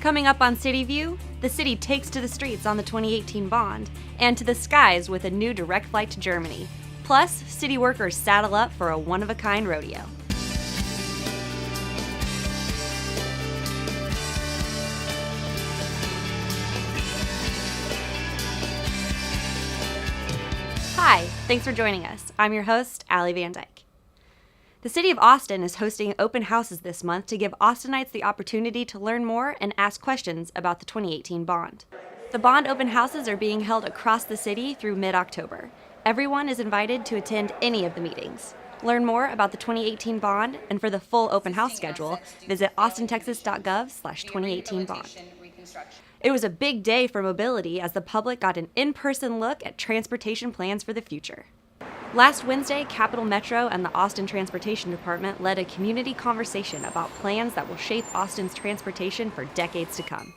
Coming up on CityView, the city takes to the streets on the 2018 bond, and to the skies with a new direct flight to Germany. Plus, city workers saddle up for a one-of-a-kind rodeo. Hi, thanks for joining us. I'm your host, Allie Van Dyke. The City of Austin is hosting open houses this month to give Austinites the opportunity to learn more and ask questions about the 2018 bond. The bond open houses are being held across the city through mid-October. Everyone is invited to attend any of the meetings. Learn more about the 2018 bond, and for the full open house schedule, visit austintexas.gov/2018bond. It was a big day for mobility as the public got an in-person look at transportation plans for the future. Last Wednesday, Capital Metro and the Austin Transportation Department led a community conversation about plans that will shape Austin's transportation for decades to come.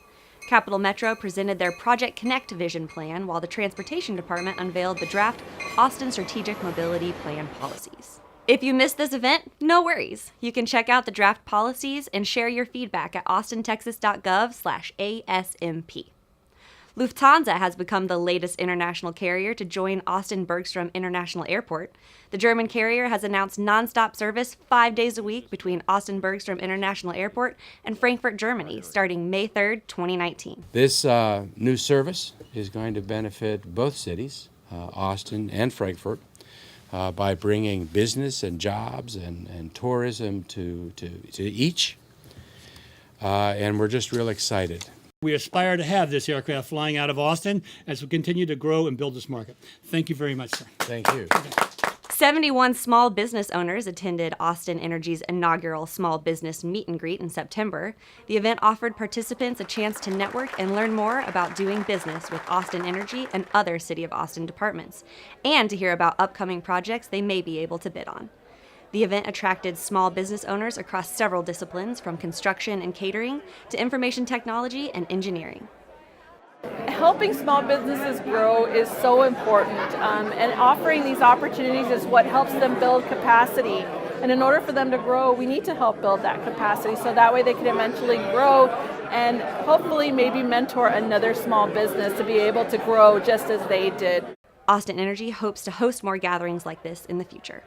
Capital Metro presented their Project Connect vision plan, while the Transportation Department unveiled the draft Austin Strategic Mobility Plan policies. If you missed this event, no worries. You can check out the draft policies and share your feedback at austintexas.gov/ASMP. Lufthansa has become the latest international carrier to join Austin-Bergstrom International Airport. The German carrier has announced nonstop service 5 days a week between Austin-Bergstrom International Airport and Frankfurt, Germany, starting May 3rd, 2019. This new service is going to benefit both cities, Austin and Frankfurt, by bringing business and jobs and tourism to each. And we're just real excited. We aspire to have this aircraft flying out of Austin as we continue to grow and build this market. Thank you very much, sir. Thank you. 71 small business owners attended Austin Energy's inaugural small business meet and greet in September. The event offered participants a chance to network and learn more about doing business with Austin Energy and other City of Austin departments, and to hear about upcoming projects they may be able to bid on. The event attracted small business owners across several disciplines, from construction and catering to information technology and engineering. Helping small businesses grow is so important, and offering these opportunities is what helps them build capacity. And in order for them to grow, we need to help build that capacity so that way they can eventually grow and hopefully maybe mentor another small business to be able to grow just as they did. Austin Energy hopes to host more gatherings like this in the future.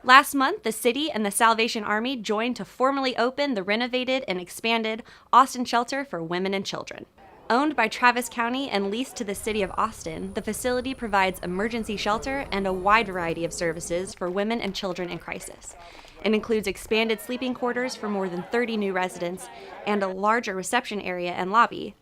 Last month, the city and the Salvation Army joined to formally open the renovated and expanded Austin Shelter for Women and Children. Owned by Travis County and leased to the City of Austin, the facility provides emergency shelter and a wide variety of services for women and children in crisis. It includes expanded sleeping quarters for more than 30 new residents and a larger reception area and lobby.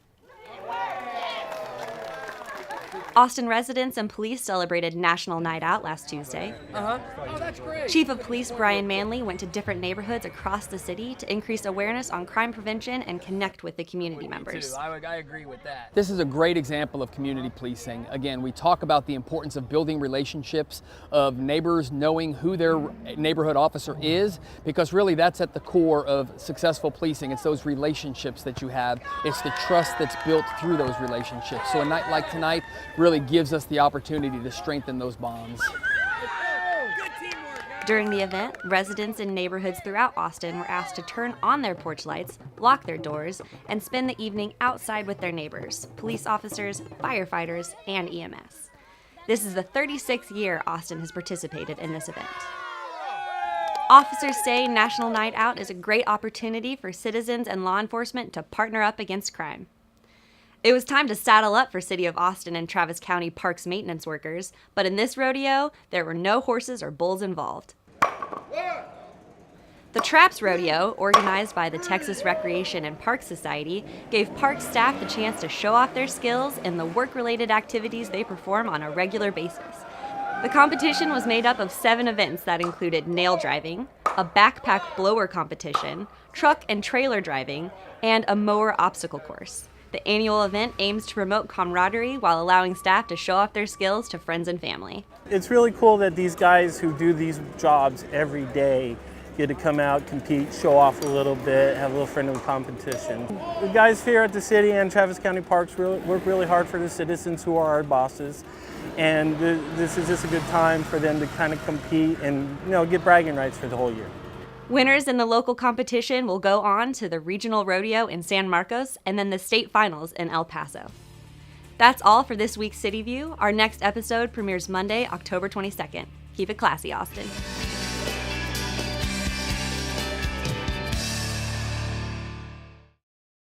Austin residents and police celebrated National Night Out last Tuesday. Oh, that's great. Chief of Police Brian Manley went to different neighborhoods across the city to increase awareness on crime prevention and connect with the community members. I agree with that. This is a great example of community policing. Again, we talk about the importance of building relationships, of neighbors knowing who their neighborhood officer is, because really that's at the core of successful policing. It's those relationships that you have. It's the trust that's built through those relationships. So a night like tonight really gives us the opportunity to strengthen those bonds. During the event, residents in neighborhoods throughout Austin were asked to turn on their porch lights, lock their doors, and spend the evening outside with their neighbors, police officers, firefighters, and EMS. This is the 36th year Austin has participated in this event. Officers say National Night Out is a great opportunity for citizens and law enforcement to partner up against crime. It was time to saddle up for City of Austin and Travis County Parks maintenance workers, but in this rodeo, there were no horses or bulls involved. The Traps Rodeo, organized by the Texas Recreation and Parks Society, gave park staff the chance to show off their skills in the work-related activities they perform on a regular basis. The competition was made up of 7 events that included nail driving, a backpack blower competition, truck and trailer driving, and a mower obstacle course. The annual event aims to promote camaraderie while allowing staff to show off their skills to friends and family. It's really cool that these guys who do these jobs every day get to come out, compete, show off a little bit, have a little friendly competition. The guys here at the city and Travis County Parks work really hard for the citizens who are our bosses. And this is just a good time for them to kind of compete and get bragging rights for the whole year. Winners in the local competition will go on to the regional rodeo in San Marcos and then the state finals in El Paso. That's all for this week's City View. Our next episode premieres Monday, October 22nd. Keep it classy, Austin.